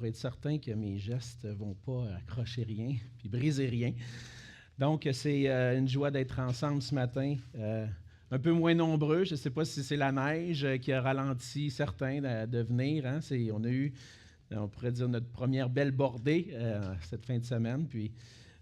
pour être certain que mes gestes ne vont pas accrocher rien puis briser rien. Donc, c'est une joie d'être ensemble ce matin. Un peu moins nombreux. Je ne sais pas si c'est la neige qui a ralenti certains de venir. Hein? On a eu, on pourrait dire, notre première belle bordée cette fin de semaine. Puis,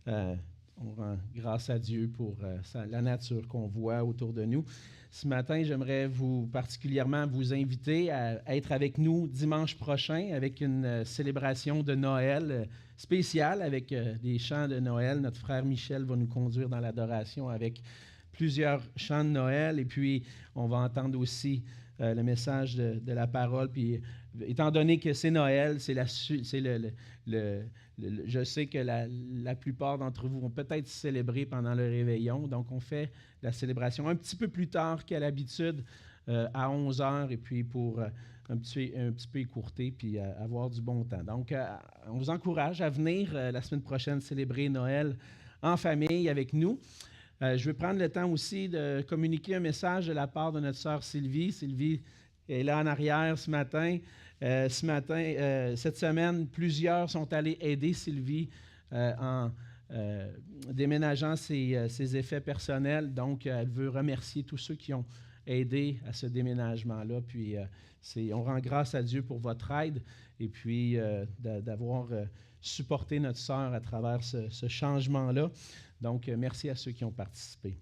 on rend grâce à Dieu pour la nature qu'on voit autour de nous. Ce matin, j'aimerais particulièrement vous inviter à être avec nous dimanche prochain avec une célébration de Noël spéciale avec des chants de Noël. Notre frère Michel va nous conduire dans l'adoration avec plusieurs chants de Noël et puis on va entendre aussi le message de la parole. Puis, étant donné que c'est Noël, je sais que la plupart d'entre vous vont peut-être célébrer pendant le réveillon. Donc, on fait la célébration un petit peu plus tard qu'à l'habitude, à 11 heures, et puis pour un petit peu écourter, puis avoir du bon temps. Donc, on vous encourage à venir la semaine prochaine célébrer Noël en famille avec nous. Je vais prendre le temps aussi de communiquer un message de la part de notre sœur Sylvie. Sylvie est là en arrière ce matin. Cette semaine, plusieurs sont allés aider Sylvie en déménageant ses effets personnels. Donc, elle veut remercier tous ceux qui ont aidé à ce déménagement-là. Puis, on rend grâce à Dieu pour votre aide et puis d'avoir supporté notre sœur à travers ce changement-là. Donc, merci à ceux qui ont participé.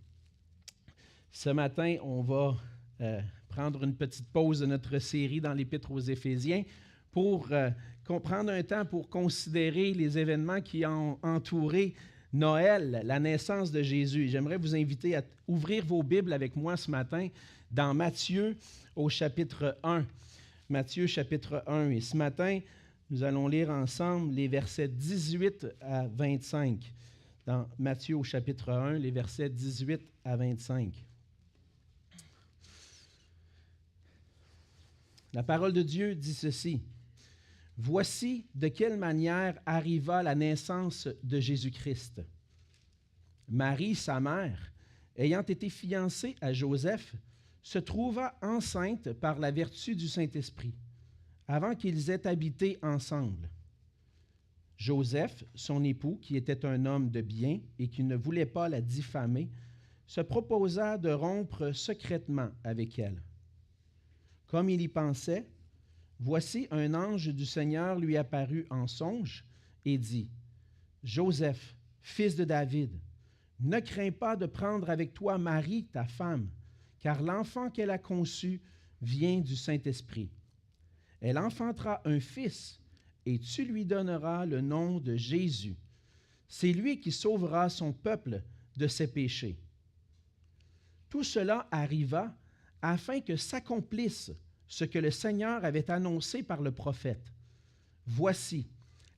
Ce matin, on va prendre une petite pause de notre série dans l'Épître aux Éphésiens pour prendre un temps pour considérer les événements qui ont entouré Noël, la naissance de Jésus. J'aimerais vous inviter à ouvrir vos Bibles avec moi ce matin dans Matthieu au chapitre 1. Matthieu chapitre 1. Et ce matin, nous allons lire ensemble les versets 18 à 25. Dans Matthieu au chapitre 1, les versets 18 à 25. La parole de Dieu dit ceci. « Voici de quelle manière arriva la naissance de Jésus-Christ. Marie, sa mère, ayant été fiancée à Joseph, se trouva enceinte par la vertu du Saint-Esprit, avant qu'ils aient habité ensemble. Joseph, son époux, qui était un homme de bien et qui ne voulait pas la diffamer, se proposa de rompre secrètement avec elle. Comme il y pensait, voici un ange du Seigneur lui apparut en songe et dit, « Joseph, fils de David, ne crains pas de prendre avec toi Marie, ta femme, car l'enfant qu'elle a conçu vient du Saint-Esprit. Elle enfantera un fils, et tu lui donneras le nom de Jésus. C'est lui qui sauvera son peuple de ses péchés. » Tout cela arriva afin que s'accomplisse ce que le Seigneur avait annoncé par le prophète. « Voici,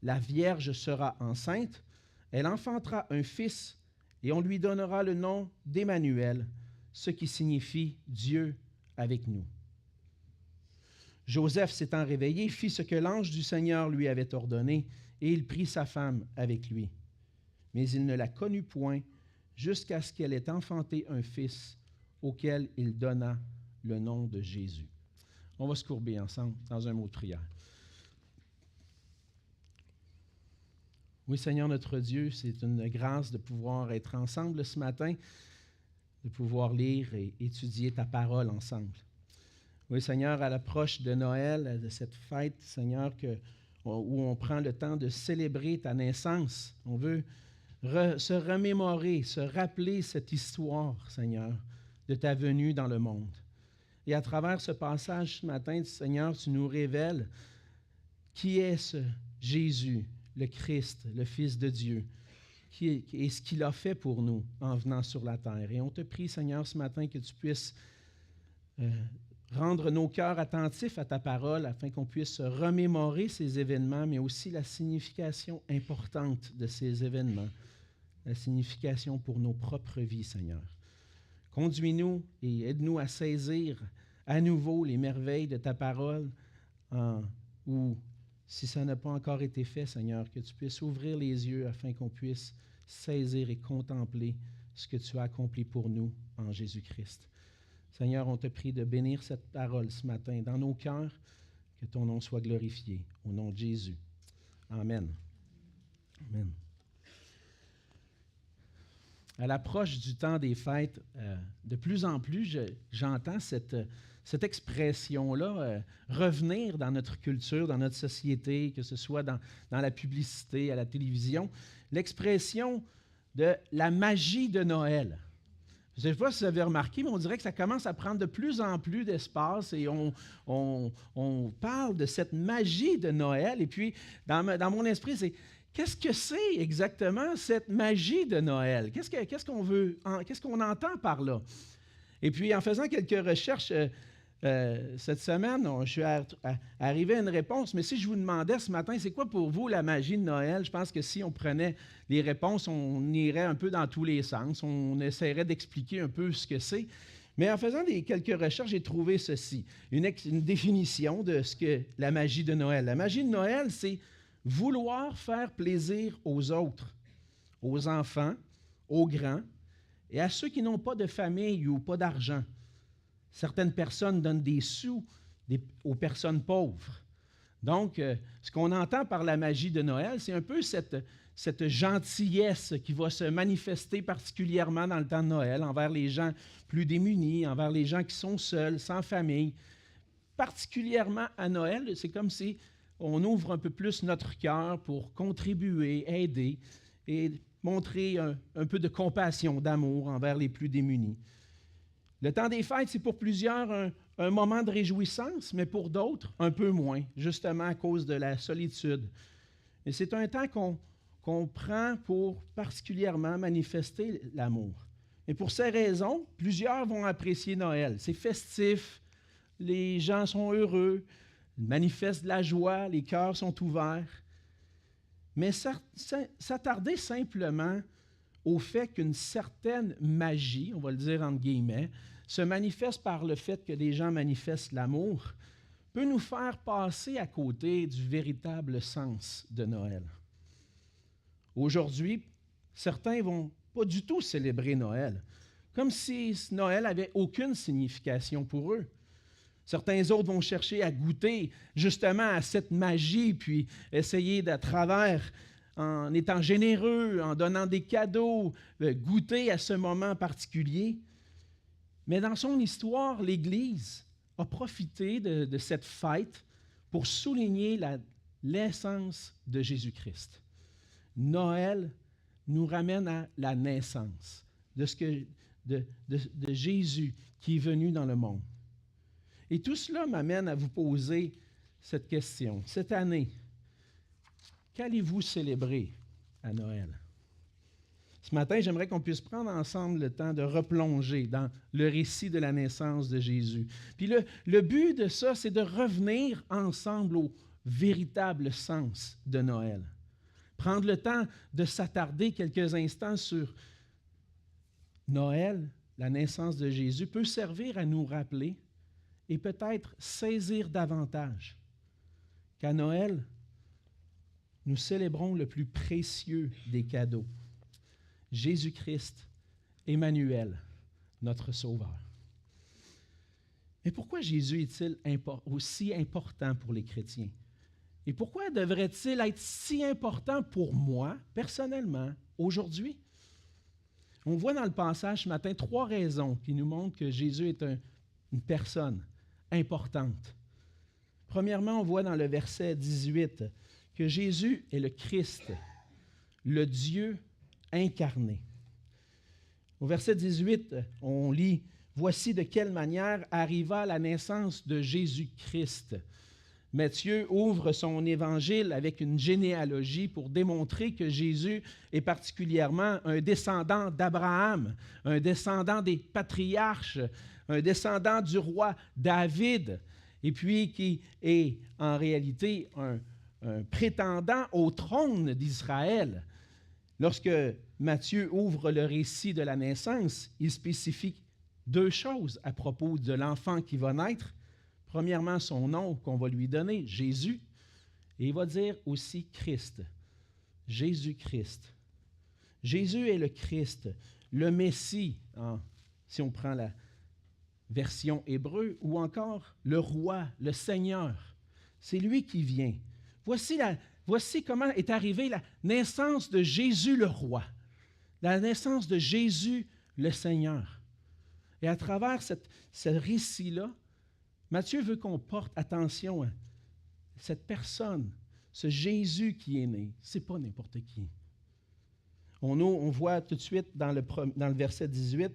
la Vierge sera enceinte, elle enfantera un fils, et on lui donnera le nom d'Emmanuel, ce qui signifie Dieu avec nous. » Joseph, s'étant réveillé, fit ce que l'ange du Seigneur lui avait ordonné, et il prit sa femme avec lui. Mais il ne la connut point jusqu'à ce qu'elle ait enfanté un fils, auquel il donna le nom de Jésus. On va se courber ensemble dans un mot de prière. Oui, Seigneur notre Dieu, c'est une grâce de pouvoir être ensemble ce matin, de pouvoir lire et étudier ta parole ensemble. Oui, Seigneur, à l'approche de Noël, de cette fête, Seigneur, où on prend le temps de célébrer ta naissance, on veut se remémorer, se rappeler cette histoire, Seigneur, de ta venue dans le monde. Et à travers ce passage ce matin, Seigneur, tu nous révèles qui est ce Jésus, le Christ, le Fils de Dieu, et ce qu'il a fait pour nous en venant sur la terre. Et on te prie, Seigneur, ce matin que tu puisses rendre nos cœurs attentifs à ta parole afin qu'on puisse se remémorer ces événements, mais aussi la signification importante de ces événements, la signification pour nos propres vies, Seigneur. Conduis-nous et aide-nous à saisir à nouveau les merveilles de ta parole, ou si ça n'a pas encore été fait, Seigneur, que tu puisses ouvrir les yeux afin qu'on puisse saisir et contempler ce que tu as accompli pour nous en Jésus-Christ. Seigneur, on te prie de bénir cette parole ce matin dans nos cœurs, que ton nom soit glorifié. Au nom de Jésus. Amen. Amen. À l'approche du temps des fêtes, de plus en plus, j'entends cette expression-là revenir dans notre culture, dans notre société, que ce soit dans la publicité, à la télévision, l'expression de la magie de Noël. Je ne sais pas si vous avez remarqué, mais on dirait que ça commence à prendre de plus en plus d'espace et on parle de cette magie de Noël. Et puis, dans mon esprit, c'est qu'est-ce que c'est exactement cette magie de Noël? Qu'est-ce qu'on entend par là? Et puis, en faisant quelques recherches cette semaine, je suis arrivé à une réponse. Mais si je vous demandais ce matin, c'est quoi pour vous la magie de Noël? Je pense que si on prenait les réponses, on irait un peu dans tous les sens. On essaierait d'expliquer un peu ce que c'est. Mais en faisant quelques recherches, j'ai trouvé ceci, une définition de ce que la magie de Noël. La magie de Noël, c'est vouloir faire plaisir aux autres, aux enfants, aux grands et à ceux qui n'ont pas de famille ou pas d'argent. Certaines personnes donnent des sous aux personnes pauvres. Donc, ce qu'on entend par la magie de Noël, c'est un peu cette gentillesse qui va se manifester particulièrement dans le temps de Noël envers les gens plus démunis, envers les gens qui sont seuls, sans famille. Particulièrement à Noël, c'est comme si on ouvre un peu plus notre cœur pour contribuer, aider et montrer un peu de compassion, d'amour envers les plus démunis. Le temps des fêtes, c'est pour plusieurs un moment de réjouissance, mais pour d'autres, un peu moins, justement à cause de la solitude. Et c'est un temps qu'on prend pour particulièrement manifester l'amour. Et pour ces raisons, plusieurs vont apprécier Noël. C'est festif, les gens sont heureux, ils manifestent de la joie, les cœurs sont ouverts. Mais s'attarder simplement au fait qu'une certaine magie, on va le dire entre guillemets, se manifeste par le fait que des gens manifestent l'amour, peut nous faire passer à côté du véritable sens de Noël. Aujourd'hui, certains ne vont pas du tout célébrer Noël, comme si Noël n'avait aucune signification pour eux. Certains autres vont chercher à goûter justement à cette magie, puis essayer d'à travers, en étant généreux, en donnant des cadeaux, goûter à ce moment particulier. Mais dans son histoire, l'Église a profité de cette fête pour souligner l'essence de Jésus-Christ. Noël nous ramène à la naissance de Jésus qui est venu dans le monde. Et tout cela m'amène à vous poser cette question. Cette année, qu'allez-vous célébrer à Noël? Ce matin, j'aimerais qu'on puisse prendre ensemble le temps de replonger dans le récit de la naissance de Jésus. Puis le but de ça, c'est de revenir ensemble au véritable sens de Noël. Prendre le temps de s'attarder quelques instants sur Noël, la naissance de Jésus, peut servir à nous rappeler et peut-être saisir davantage qu'à Noël, nous célébrons le plus précieux des cadeaux, Jésus-Christ, Emmanuel, notre Sauveur. Mais pourquoi Jésus est-il aussi important pour les chrétiens? Et pourquoi devrait-il être si important pour moi, personnellement, aujourd'hui? On voit dans le passage ce matin 3 raisons qui nous montrent que Jésus est une personne importante. Premièrement, on voit dans le verset 18 que Jésus est le Christ, le Dieu incarné. Au verset 18, on lit « Voici de quelle manière arriva la naissance de Jésus-Christ. » Matthieu ouvre son évangile avec une généalogie pour démontrer que Jésus est particulièrement un descendant d'Abraham, un descendant des patriarches, un descendant du roi David, et puis qui est en réalité un prétendant au trône d'Israël. Lorsque Matthieu ouvre le récit de la naissance, il spécifie 2 choses à propos de l'enfant qui va naître. Premièrement, son nom qu'on va lui donner, Jésus, et il va dire aussi Christ, Jésus-Christ. Jésus est le Christ, le Messie, si on prend la version hébreu, ou encore le roi, le Seigneur. C'est lui qui vient. voici comment est arrivée la naissance de Jésus le roi, la naissance de Jésus le Seigneur. Et à travers ce récit-là, Matthieu veut qu'on porte attention à cette personne, ce Jésus qui est né. Ce n'est pas n'importe qui. On voit tout de suite dans le verset 18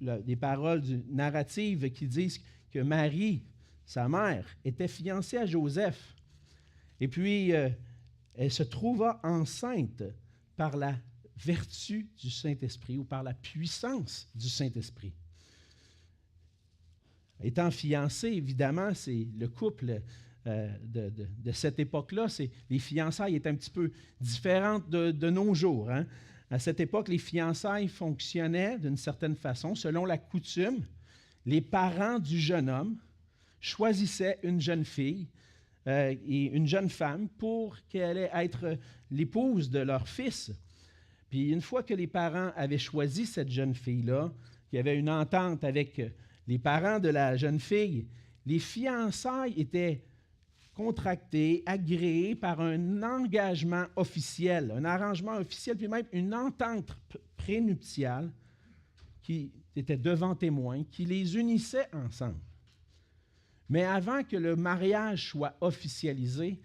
des paroles narratives qui disent que Marie, sa mère, était fiancée à Joseph. Et puis, elle se trouva enceinte par la vertu du Saint-Esprit ou par la puissance du Saint-Esprit. Étant fiancée, évidemment, c'est le couple de cette époque-là. Les fiançailles étaient un petit peu différentes de nos jours. Hein? À cette époque, les fiançailles fonctionnaient d'une certaine façon. Selon la coutume, les parents du jeune homme choisissaient une jeune fille et une jeune femme pour qu'elle allait être l'épouse de leur fils. Puis une fois que les parents avaient choisi cette jeune fille-là, qu'il y avait une entente avec les parents de la jeune fille, les fiançailles étaient contractées, agréées par un engagement officiel, un arrangement officiel, puis même une entente prénuptiale qui était devant témoins, qui les unissait ensemble. Mais avant que le mariage soit officialisé,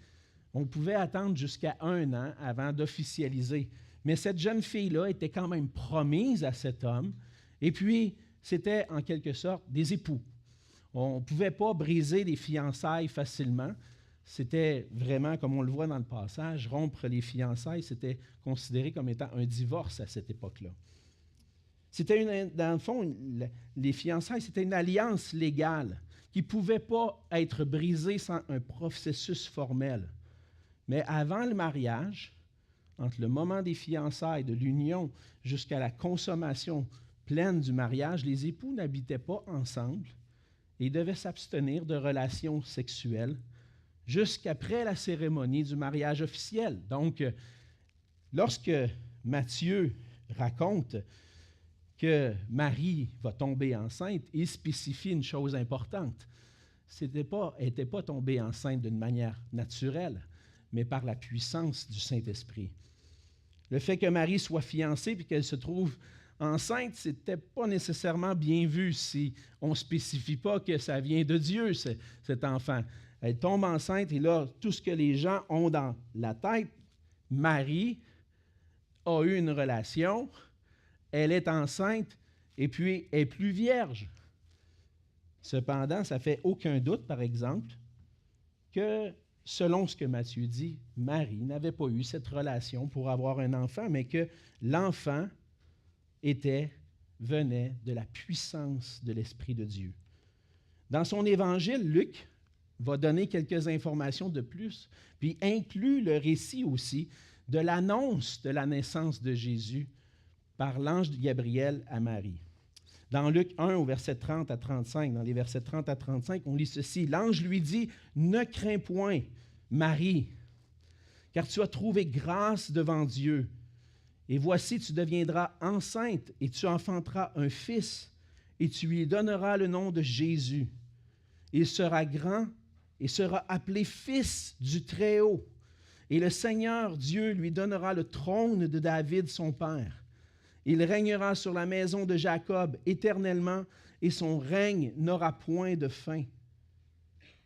on pouvait attendre jusqu'à 1 an avant d'officialiser. Mais cette jeune fille-là était quand même promise à cet homme, et puis c'était en quelque sorte des époux. On ne pouvait pas briser les fiançailles facilement. C'était vraiment, comme on le voit dans le passage, rompre les fiançailles, c'était considéré comme étant un divorce à cette époque-là. Dans le fond, les fiançailles, c'était une alliance légale qui ne pouvait pas être brisée sans un processus formel. Mais avant le mariage, entre le moment des fiançailles, de l'union, jusqu'à la consommation pleine du mariage, les époux n'habitaient pas ensemble et devaient s'abstenir de relations sexuelles jusqu'après la cérémonie du mariage officiel. Donc, lorsque Matthieu raconte que Marie va tomber enceinte, il spécifie une chose importante. Elle n'était pas tombée enceinte d'une manière naturelle, mais par la puissance du Saint-Esprit. Le fait que Marie soit fiancée et qu'elle se trouve enceinte, ce n'était pas nécessairement bien vu si on ne spécifie pas que ça vient de Dieu, cet enfant. Elle tombe enceinte et là, tout ce que les gens ont dans la tête, Marie a eu une relation, elle est enceinte et puis elle est plus vierge. Cependant, ça ne fait aucun doute, par exemple, que selon ce que Matthieu dit, Marie n'avait pas eu cette relation pour avoir un enfant, mais que l'enfant venait de la puissance de l'Esprit de Dieu. Dans son évangile, Luc va donner quelques informations de plus, puis inclut le récit aussi de l'annonce de la naissance de Jésus par l'ange Gabriel à Marie. Dans Luc 1, au verset 30 à 35, dans les versets 30 à 35, on lit ceci. L'ange lui dit, « Ne crains point, Marie, car tu as trouvé grâce devant Dieu. Et voici, tu deviendras enceinte et tu enfanteras un fils, et tu lui donneras le nom de Jésus. Il sera grand et sera appelé Fils du Très-Haut. Et le Seigneur Dieu lui donnera le trône de David, son père. Il régnera sur la maison de Jacob éternellement, et son règne n'aura point de fin. »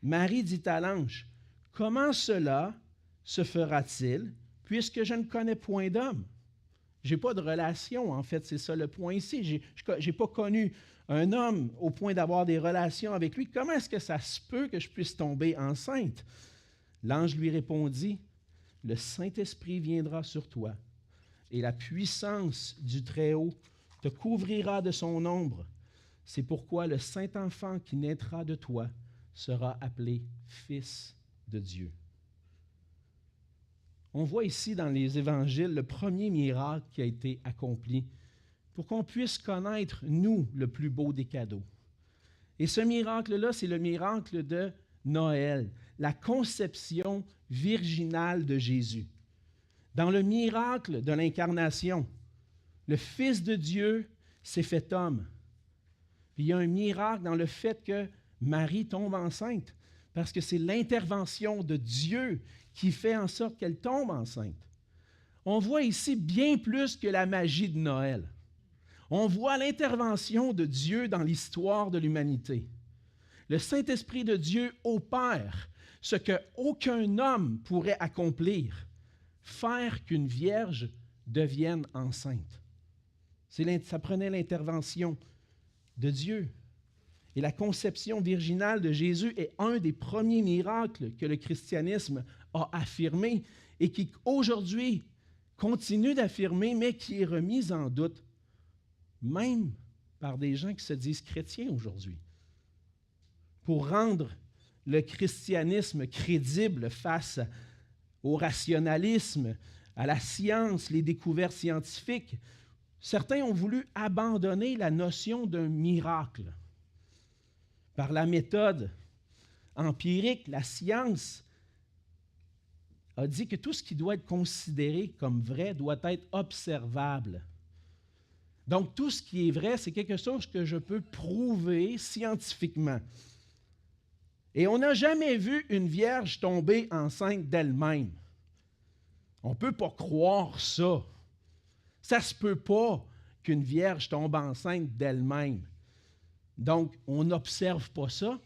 Marie dit à l'ange, « Comment cela se fera-t-il, puisque je ne connais point d'homme? » Je n'ai pas de relation, en fait, c'est ça le point ici. Je n'ai pas connu un homme au point d'avoir des relations avec lui. Comment est-ce que ça se peut que je puisse tomber enceinte? L'ange lui répondit, « Le Saint-Esprit viendra sur toi, et la puissance du Très-Haut te couvrira de son ombre. C'est pourquoi le Saint-Enfant qui naîtra de toi sera appelé Fils de Dieu. » On voit ici dans les évangiles le premier miracle qui a été accompli pour qu'on puisse connaître, nous, le plus beau des cadeaux. Et ce miracle-là, c'est le miracle de Noël, la conception virginale de Jésus. Dans le miracle de l'incarnation, le Fils de Dieu s'est fait homme. Puis il y a un miracle dans le fait que Marie tombe enceinte, parce que c'est l'intervention de Dieu qui fait en sorte qu'elle tombe enceinte. On voit ici bien plus que la magie de Noël. On voit l'intervention de Dieu dans l'histoire de l'humanité. Le Saint-Esprit de Dieu opère ce qu'aucun homme pourrait accomplir, faire qu'une vierge devienne enceinte. Ça prenait l'intervention de Dieu. Et la conception virginale de Jésus est un des premiers miracles que le christianisme a affirmé et qui aujourd'hui continue d'affirmer, mais qui est remis en doute, même par des gens qui se disent chrétiens aujourd'hui. Pour rendre le christianisme crédible face au rationalisme, à la science, les découvertes scientifiques, certains ont voulu abandonner la notion d'un miracle. Par la méthode empirique, la science a dit que tout ce qui doit être considéré comme vrai doit être observable. Donc, tout ce qui est vrai, c'est quelque chose que je peux prouver scientifiquement. Et on n'a jamais vu une vierge tomber enceinte d'elle-même. On ne peut pas croire ça. Ça ne se peut pas qu'une vierge tombe enceinte d'elle-même. Donc, on n'observe pas ça.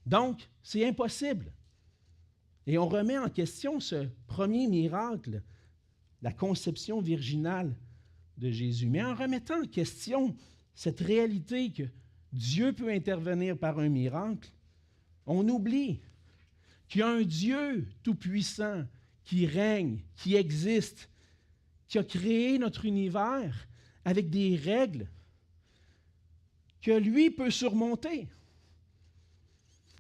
Donc, c'est impossible. Et on remet en question ce premier miracle, la conception virginale de Jésus. Mais en remettant en question cette réalité que Dieu peut intervenir par un miracle, on oublie qu'il y a un Dieu tout-puissant qui règne, qui existe, qui a créé notre univers avec des règles que lui peut surmonter.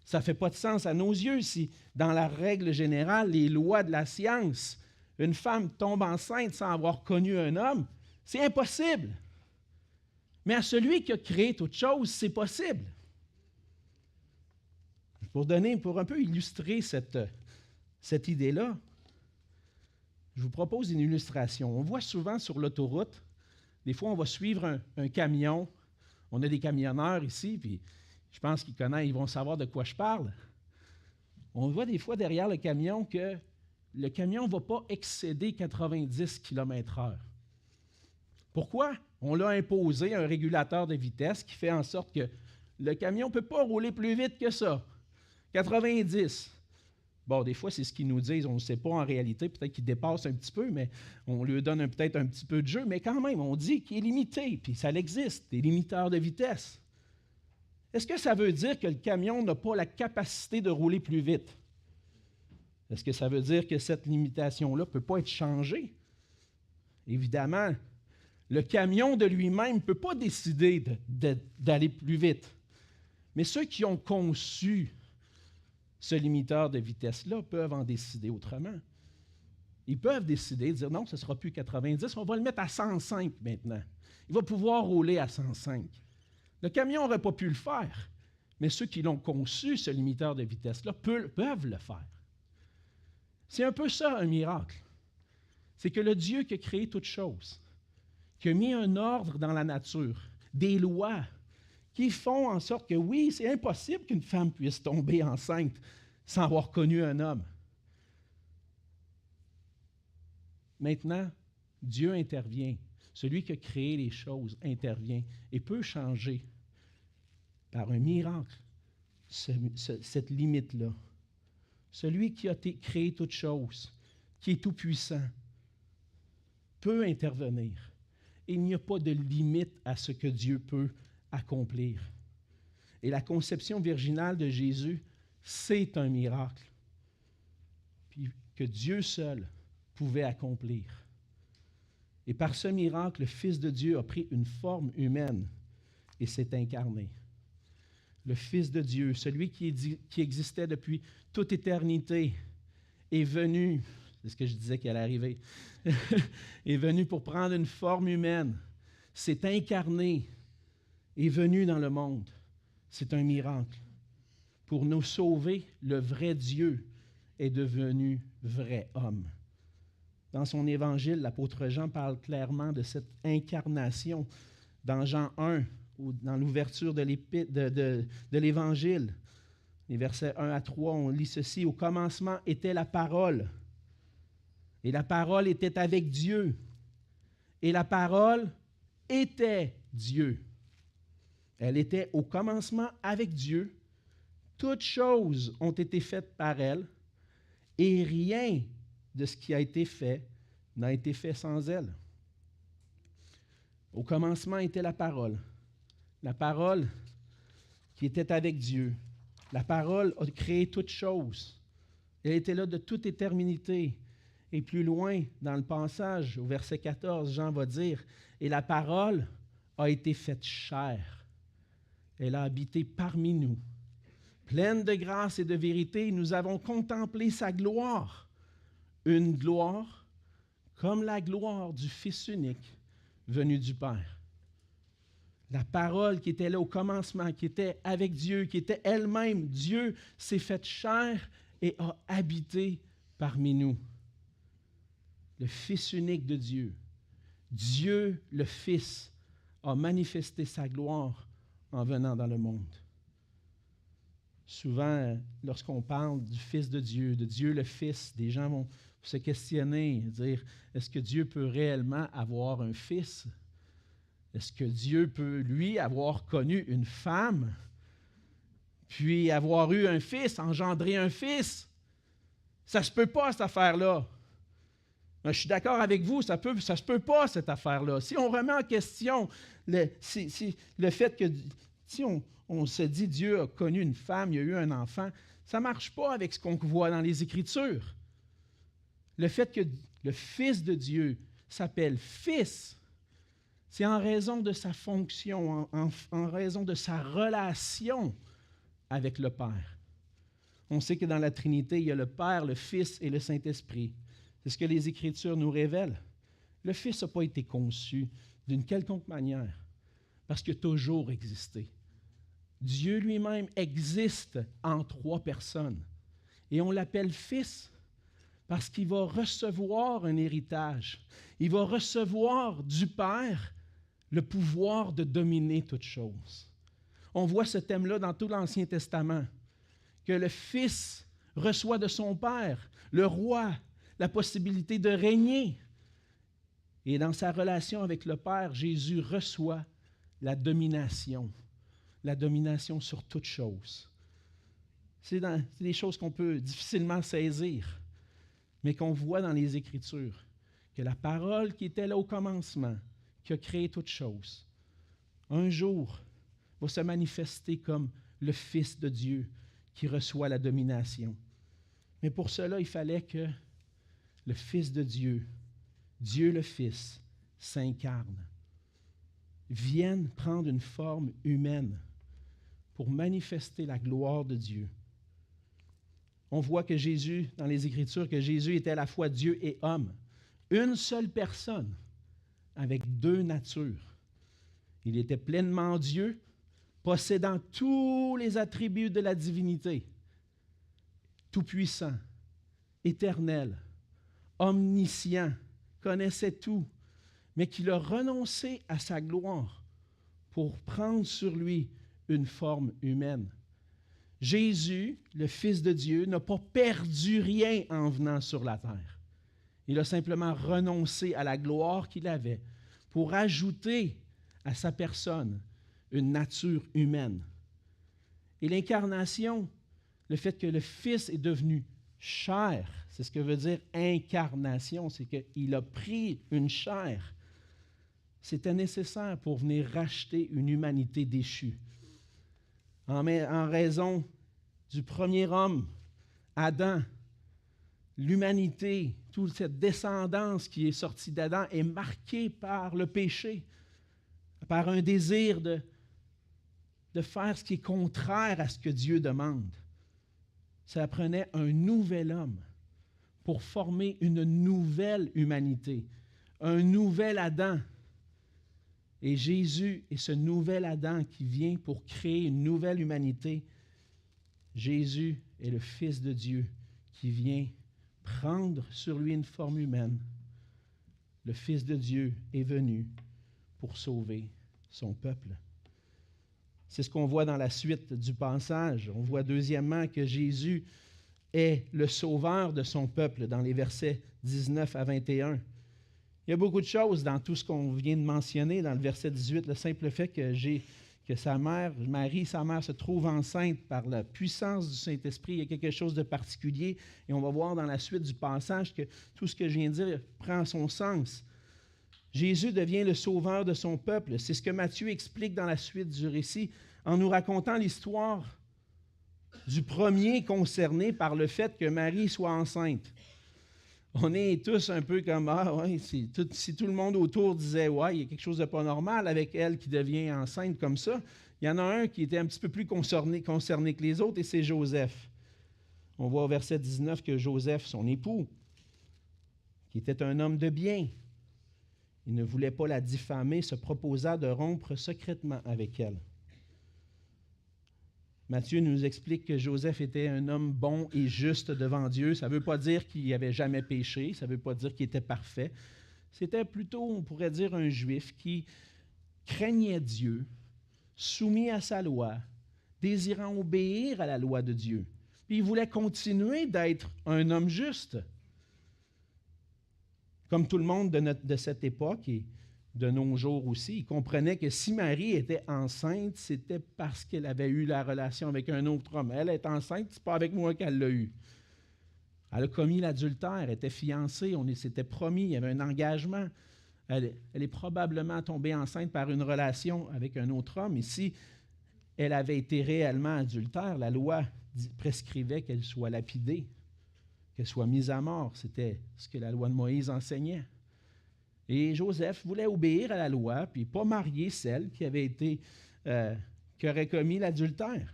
Ça ne fait pas de sens à nos yeux si, dans la règle générale, les lois de la science, une femme tombe enceinte sans avoir connu un homme, c'est impossible. Mais à celui qui a créé toute chose, c'est possible. Pour un peu illustrer cette idée-là, je vous propose une illustration. On voit souvent sur l'autoroute, des fois on va suivre un camion. On a des camionneurs ici, puis je pense qu'ils connaissent, ils vont savoir de quoi je parle. On voit des fois derrière le camion que le camion ne va pas excéder 90 km/h. Pourquoi? On l'a imposé un régulateur de vitesse qui fait en sorte que le camion ne peut pas rouler plus vite que ça. 90. Bon, des fois, c'est ce qu'ils nous disent, on ne sait pas en réalité, peut-être qu'ils dépassent un petit peu, mais on lui donne peut-être un petit peu de jeu, mais quand même, on dit qu'il est limité, puis ça existe, des limiteurs de vitesse. Est-ce que ça veut dire que le camion n'a pas la capacité de rouler plus vite? Est-ce que ça veut dire que cette limitation-là ne peut pas être changée? Évidemment, le camion de lui-même ne peut pas décider d'aller plus vite. Mais ceux qui ont conçu ce limiteur de vitesse-là peuvent en décider autrement. Ils peuvent décider de dire non, ce ne sera plus 90, on va le mettre à 105 maintenant. Il va pouvoir rouler à 105. Le camion n'aurait pas pu le faire, mais ceux qui l'ont conçu, ce limiteur de vitesse-là, peuvent le faire. C'est un peu ça, un miracle. C'est que le Dieu qui a créé toutes choses, qui a mis un ordre dans la nature, des lois, qui font en sorte que, oui, c'est impossible qu'une femme puisse tomber enceinte sans avoir connu un homme. Maintenant, Dieu intervient. Celui qui a créé les choses intervient et peut changer par un miracle cette limite-là. Celui qui a créé toutes choses, qui est tout-puissant, peut intervenir. Il n'y a pas de limite à ce que Dieu peut accomplir. Et la conception virginale de Jésus, c'est un miracle puis que Dieu seul pouvait accomplir. Et par ce miracle, le Fils de Dieu a pris une forme humaine et s'est incarné. Le Fils de Dieu, celui qui existait depuis toute éternité, est venu, c'est ce que je disais qu'il allait arriver, est venu pour prendre une forme humaine, s'est incarné, est venu dans le monde. C'est un miracle. Pour nous sauver, le vrai Dieu est devenu vrai homme. Dans son évangile, l'apôtre Jean parle clairement de cette incarnation. Dans Jean 1, ou dans l'ouverture de l'évangile, Les versets 1 à 3, on lit ceci. « Au commencement était la parole, et la parole était avec Dieu, et la parole était Dieu. Elle était au commencement avec Dieu. Toutes choses ont été faites par elle, et rien de ce qui a été fait n'a été fait sans elle. Au commencement était la parole qui était avec Dieu. La parole a créé toutes choses. Elle était là de toute éternité. Et plus loin, dans le passage, au verset 14, Jean va dire, « Et la parole a été faite chair. Elle a habité parmi nous. Pleine de grâce et de vérité, nous avons contemplé sa gloire. Une gloire comme la gloire du Fils unique venu du Père. » La parole qui était là au commencement, qui était avec Dieu, qui était elle-même Dieu, s'est faite chair et a habité parmi nous. Le Fils unique de Dieu, Dieu le Fils, a manifesté sa gloire en venant dans le monde. Souvent, lorsqu'on parle du Fils de Dieu le Fils, des gens vont se questionner, dire, est-ce que Dieu peut réellement avoir un fils? Est-ce que Dieu peut, lui, avoir connu une femme, puis avoir eu un fils, engendrer un fils? Ça ne se peut pas, cette affaire-là. Je suis d'accord avec vous, ça ne se peut pas, cette affaire-là. Si on remet en question le fait que, si on se dit Dieu a connu une femme, il y a eu un enfant, ça ne marche pas avec ce qu'on voit dans les Écritures. Le fait que le Fils de Dieu s'appelle Fils, c'est en raison de sa fonction, en raison de sa relation avec le Père. On sait que dans la Trinité, il y a le Père, le Fils et le Saint-Esprit. C'est ce que les Écritures nous révèlent. Le Fils n'a pas été conçu d'une quelconque manière, parce qu'il a toujours existé. Dieu lui-même existe en 3 personnes. Et on l'appelle Fils parce qu'il va recevoir un héritage. Il va recevoir du Père le pouvoir de dominer toutes choses. On voit ce thème-là dans tout l'Ancien Testament, que le Fils reçoit de son Père, le roi, la possibilité de régner. Et dans sa relation avec le Père, Jésus reçoit la domination sur toutes choses. C'est des choses qu'on peut difficilement saisir, mais qu'on voit dans les Écritures, que la parole qui était là au commencement, qui a créé toutes choses, un jour va se manifester comme le Fils de Dieu qui reçoit la domination. Mais pour cela, il fallait que le Fils de Dieu, Dieu le Fils, s'incarne, vienne prendre une forme humaine pour manifester la gloire de Dieu. On voit que Jésus, dans les Écritures, que Jésus était à la fois Dieu et homme. Une seule personne avec 2 natures. Il était pleinement Dieu, possédant tous les attributs de la divinité, tout-puissant, éternel, omniscient, connaissait tout, mais qu'il a renoncé à sa gloire pour prendre sur lui une forme humaine. Jésus, le Fils de Dieu, n'a pas perdu rien en venant sur la terre. Il a simplement renoncé à la gloire qu'il avait pour ajouter à sa personne une nature humaine. Et l'incarnation, le fait que le Fils est devenu chair, c'est ce que veut dire incarnation, c'est qu'il a pris une chair. C'était nécessaire pour venir racheter une humanité déchue. En raison du premier homme, Adam, l'humanité, toute cette descendance qui est sortie d'Adam est marquée par le péché, par un désir de faire ce qui est contraire à ce que Dieu demande. Ça prenait un nouvel homme pour former une nouvelle humanité, un nouvel Adam. Et Jésus est ce nouvel Adam qui vient pour créer une nouvelle humanité. Jésus est le Fils de Dieu qui vient prendre sur lui une forme humaine. Le Fils de Dieu est venu pour sauver son peuple. C'est ce qu'on voit dans la suite du passage. On voit deuxièmement que Jésus est le sauveur de son peuple dans les versets 19 à 21. Il y a beaucoup de choses dans tout ce qu'on vient de mentionner dans le verset 18. Le simple fait que sa mère, Marie, sa mère, se trouve enceinte par la puissance du Saint-Esprit, il y a quelque chose de particulier. Et on va voir dans la suite du passage que tout ce que je viens de dire prend son sens. Jésus devient le sauveur de son peuple. C'est ce que Matthieu explique dans la suite du récit en nous racontant l'histoire du premier concerné par le fait que Marie soit enceinte. On est tous un peu comme, si tout le monde autour disait, il y a quelque chose de pas normal avec elle qui devient enceinte comme ça. Il y en a un qui était un petit peu plus concerné que les autres, et c'est Joseph. On voit au verset 19 que Joseph, son époux, qui était un homme de bien, il ne voulait pas la diffamer, se proposa de rompre secrètement avec elle. Matthieu nous explique que Joseph était un homme bon et juste devant Dieu. Ça ne veut pas dire qu'il n'avait jamais péché, ça ne veut pas dire qu'il était parfait. C'était plutôt, on pourrait dire, un Juif qui craignait Dieu, soumis à sa loi, désirant obéir à la loi de Dieu. Puis il voulait continuer d'être un homme juste. Comme tout le monde de cette époque et de nos jours aussi, il comprenait que si Marie était enceinte, c'était parce qu'elle avait eu la relation avec un autre homme. Elle est enceinte, ce n'est pas avec moi qu'elle l'a eu. Elle a commis l'adultère, elle était fiancée, on s'était promis, il y avait un engagement. Elle est probablement tombée enceinte par une relation avec un autre homme. Et si elle avait été réellement adultère, la loi prescrivait qu'elle soit lapidée, qu'elle soit mise à mort. C'était ce que la loi de Moïse enseignait. Et Joseph voulait obéir à la loi, puis pas marier celle qui aurait commis l'adultère.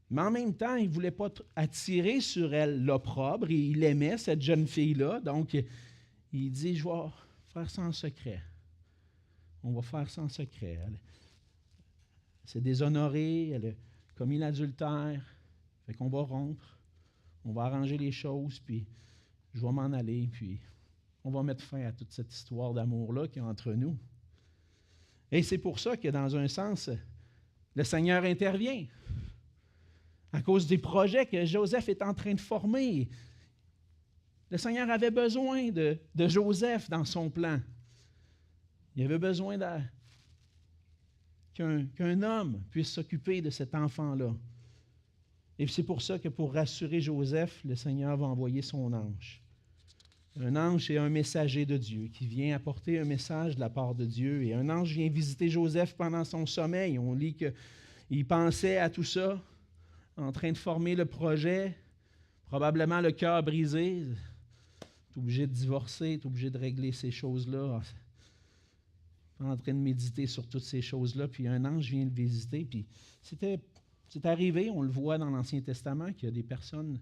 Mais en même temps, il ne voulait pas attirer sur elle l'opprobre, et il aimait cette jeune fille-là. Donc, il dit, je vais faire ça en secret. On va faire ça en secret. Elle s'est déshonorée, elle a commis l'adultère, fait qu'on va rompre, on va arranger les choses, puis je vais m'en aller, puis on va mettre fin à toute cette histoire d'amour-là qu'il y a entre nous. Et c'est pour ça que, dans un sens, le Seigneur intervient. À cause des projets que Joseph est en train de former. Le Seigneur avait besoin de Joseph dans son plan. Il avait besoin qu'un homme puisse s'occuper de cet enfant-là. Et c'est pour ça que, pour rassurer Joseph, le Seigneur va envoyer son ange. Un ange est un messager de Dieu qui vient apporter un message de la part de Dieu. Et un ange vient visiter Joseph pendant son sommeil. On lit qu'il pensait à tout ça, en train de former le projet, probablement le cœur brisé. Tu es obligé de divorcer, tu es obligé de régler ces choses-là. En train de méditer sur toutes ces choses-là. Puis un ange vient le visiter. Puis c'est arrivé, on le voit dans l'Ancien Testament, qu'il y a des personnes.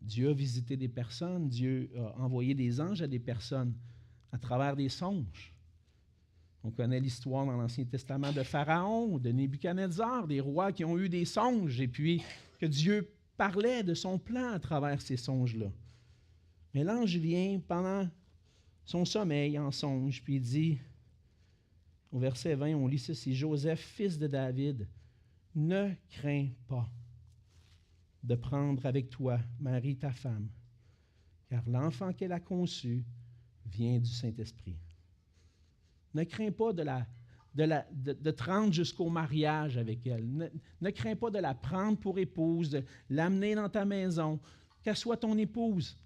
Dieu a visité des personnes, Dieu a envoyé des anges à des personnes à travers des songes. On connaît l'histoire dans l'Ancien Testament de Pharaon, de Nebuchadnezzar, des rois qui ont eu des songes, et puis que Dieu parlait de son plan à travers ces songes-là. Mais l'ange vient pendant son sommeil en songe, puis il dit, au verset 20, on lit ceci, « Joseph, fils de David, ne crains pas de prendre avec toi Marie, ta femme, car l'enfant qu'elle a conçu vient du Saint-Esprit. » Ne crains pas de te rendre jusqu'au mariage avec elle. Ne crains pas de la prendre pour épouse, de l'amener dans ta maison, qu'elle soit ton épouse.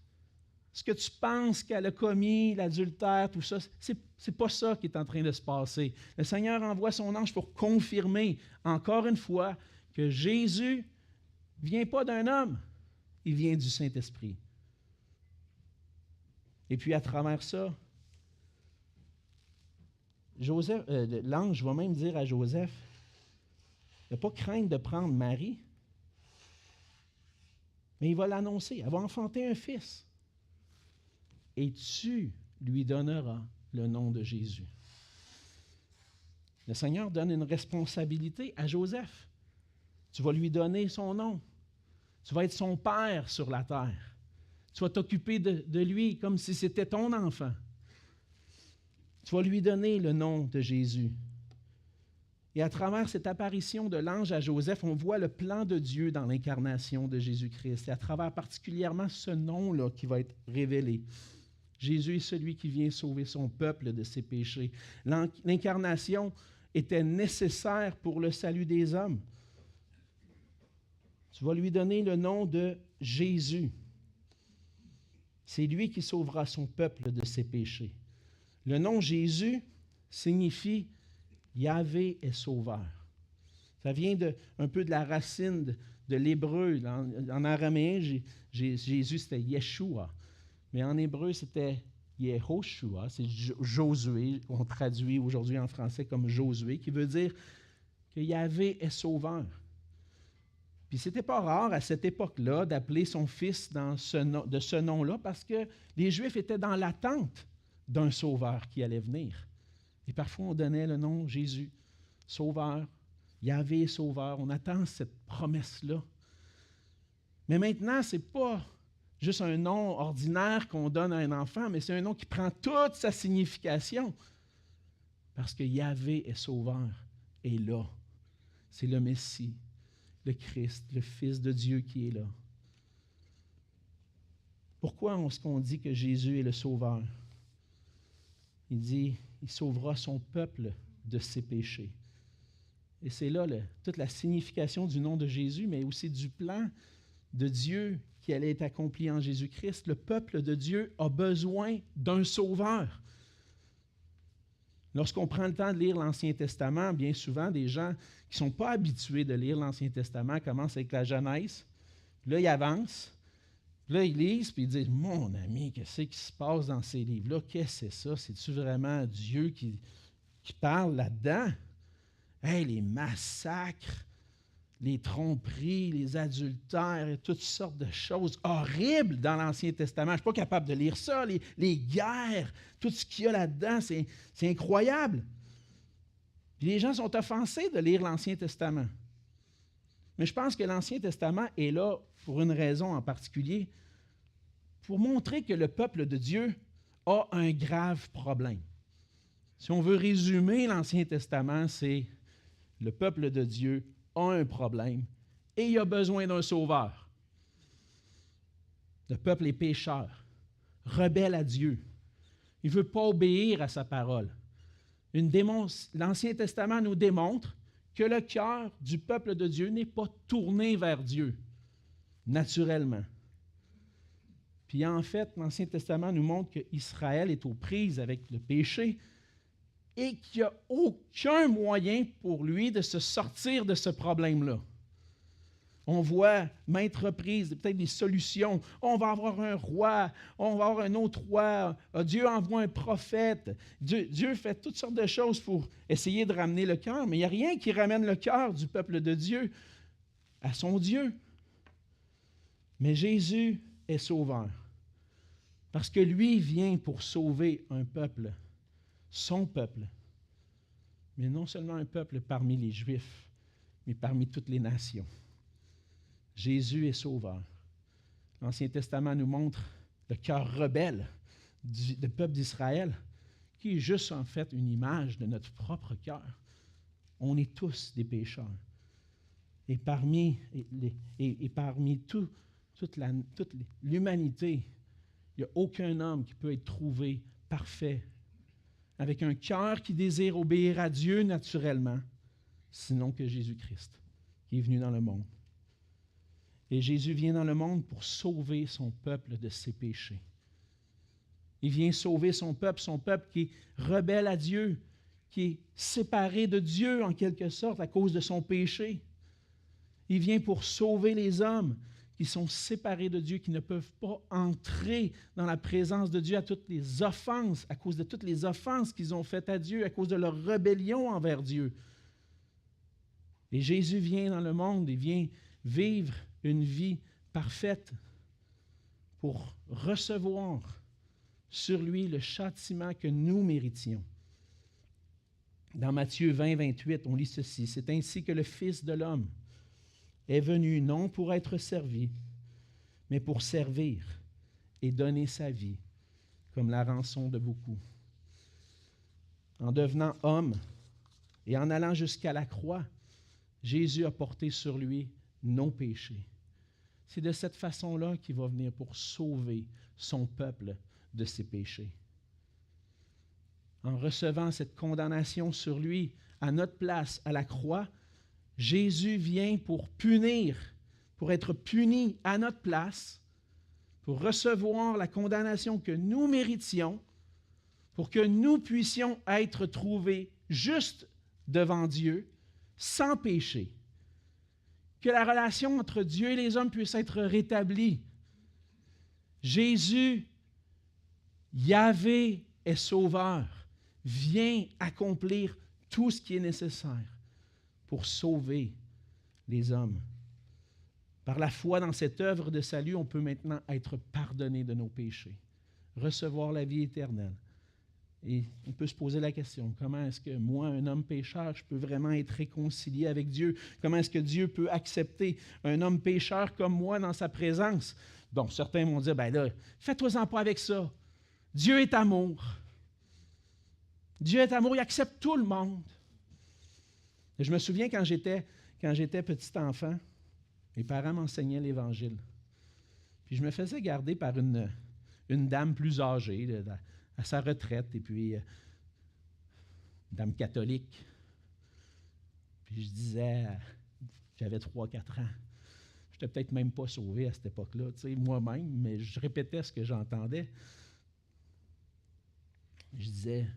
Ce que tu penses qu'elle a commis, l'adultère, tout ça, c'est pas ça qui est en train de se passer. Le Seigneur envoie son ange pour confirmer, encore une fois, que Jésus ne vient pas d'un homme, il vient du Saint-Esprit. Et puis à travers ça, l'ange va même dire à Joseph, il n'a pas crainte de prendre Marie, mais il va l'annoncer, elle va enfanter un fils. Et tu lui donneras le nom de Jésus. Le Seigneur donne une responsabilité à Joseph. Tu vas lui donner son nom. Tu vas être son père sur la terre. Tu vas t'occuper de lui comme si c'était ton enfant. Tu vas lui donner le nom de Jésus. Et à travers cette apparition de l'ange à Joseph, on voit le plan de Dieu dans l'incarnation de Jésus-Christ. Et à travers particulièrement ce nom-là qui va être révélé. Jésus est celui qui vient sauver son peuple de ses péchés. L'incarnation était nécessaire pour le salut des hommes. Tu vas lui donner le nom de Jésus. C'est lui qui sauvera son peuple de ses péchés. Le nom Jésus signifie Yahvé est sauveur. Ça vient un peu de la racine de l'hébreu. En araméen, Jésus, c'était Yeshua. Mais en hébreu, c'était Yehoshua. C'est Josué. On traduit aujourd'hui en français comme Josué, qui veut dire que Yahvé est sauveur. Puis c'était pas rare à cette époque-là d'appeler son fils de ce nom-là parce que les Juifs étaient dans l'attente d'un sauveur qui allait venir. Et parfois, on donnait le nom Jésus, sauveur, Yahvé sauveur. On attend cette promesse-là. Mais maintenant, ce n'est pas juste un nom ordinaire qu'on donne à un enfant, mais c'est un nom qui prend toute sa signification. Parce que Yahvé est sauveur. Et là, c'est le Messie, le Christ, le Fils de Dieu qui est là. Pourquoi est-ce qu'on dit que Jésus est le sauveur? Il dit, il sauvera son peuple de ses péchés. Et c'est là toute la signification du nom de Jésus, mais aussi du plan de Dieu qui allait être accompli en Jésus-Christ. Le peuple de Dieu a besoin d'un sauveur. Lorsqu'on prend le temps de lire l'Ancien Testament, bien souvent, des gens qui ne sont pas habitués de lire l'Ancien Testament commencent avec la Genèse. Puis là, ils avancent. Puis là, ils lisent, puis ils disent « Mon ami, qu'est-ce qui se passe dans ces livres-là? Qu'est-ce que c'est ça? C'est-tu vraiment Dieu qui parle là-dedans? Hey, les massacres, les tromperies, les adultères et toutes sortes de choses horribles dans l'Ancien Testament. Je ne suis pas capable de lire ça. Les guerres, tout ce qu'il y a là-dedans, c'est incroyable. » Puis les gens sont offensés de lire l'Ancien Testament. Mais je pense que l'Ancien Testament est là pour une raison en particulier, pour montrer que le peuple de Dieu a un grave problème. Si on veut résumer l'Ancien Testament, c'est le peuple de Dieu a un problème et il a besoin d'un sauveur. Le peuple est pécheur, rebelle à Dieu. Il ne veut pas obéir à sa parole. L'Ancien Testament nous démontre que le cœur du peuple de Dieu n'est pas tourné vers Dieu, naturellement. Puis en fait, l'Ancien Testament nous montre qu'Israël est aux prises avec le péché et qu'il n'y a aucun moyen pour lui de se sortir de ce problème-là. On voit maintes reprises, peut-être des solutions. On va avoir un roi, on va avoir un autre roi. Dieu envoie un prophète. Dieu fait toutes sortes de choses pour essayer de ramener le cœur, mais il n'y a rien qui ramène le cœur du peuple de Dieu à son Dieu. Mais Jésus est sauveur. Parce que lui vient pour sauver un peuple, son peuple. Mais non seulement un peuple parmi les Juifs, mais parmi toutes les nations. Jésus est sauveur. L'Ancien Testament nous montre le cœur rebelle du peuple d'Israël, qui est juste en fait une image de notre propre cœur. On est tous des pécheurs. Et parmi toute l'humanité, il n'y a aucun homme qui peut être trouvé parfait, avec un cœur qui désire obéir à Dieu naturellement, sinon que Jésus-Christ, qui est venu dans le monde. Et Jésus vient dans le monde pour sauver son peuple de ses péchés. Il vient sauver son peuple qui est rebelle à Dieu, qui est séparé de Dieu en quelque sorte à cause de son péché. Il vient pour sauver les hommes qui sont séparés de Dieu, qui ne peuvent pas entrer dans la présence de Dieu à toutes les offenses, à cause de toutes les offenses qu'ils ont faites à Dieu, à cause de leur rébellion envers Dieu. Et Jésus vient dans le monde et vient vivre une vie parfaite pour recevoir sur lui le châtiment que nous méritions. Dans Matthieu 20, 28, on lit ceci. C'est ainsi que le Fils de l'homme est venu non pour être servi, mais pour servir et donner sa vie comme la rançon de beaucoup. En devenant homme, Et en allant jusqu'à la croix, Jésus a porté sur lui nos péchés. C'est de cette façon-là qu'il va venir pour sauver son peuple de ses péchés. En recevant cette condamnation sur lui, à notre place, à la croix, Jésus vient pour punir, pour être puni à notre place, pour recevoir la condamnation que nous méritions, pour que nous puissions être trouvés justes devant Dieu, sans péché. Que la relation entre Dieu et les hommes puisse être rétablie. Jésus, Yahvé est sauveur, vient accomplir tout ce qui est nécessaire pour sauver les hommes. Par la foi dans cette œuvre de salut, on peut maintenant être pardonné de nos péchés, recevoir la vie éternelle. Et on peut se poser la question, comment est-ce que moi, un homme pécheur, je peux vraiment être réconcilié avec Dieu? Comment est-ce que Dieu peut accepter un homme pécheur comme moi dans sa présence? Bon, certains vont dire, ben là, fais-toi-en pas avec ça. Dieu est amour. Dieu est amour, il accepte tout le monde. Et je me souviens quand j'étais petit enfant, mes parents m'enseignaient l'Évangile. Puis je me faisais garder par une dame plus âgée, à sa retraite, et puis dame catholique. Puis je disais, j'avais 3-4 ans. Je n'étais peut-être même pas sauvé à cette époque-là, tu sais, moi-même, mais je répétais ce que j'entendais. Je disais,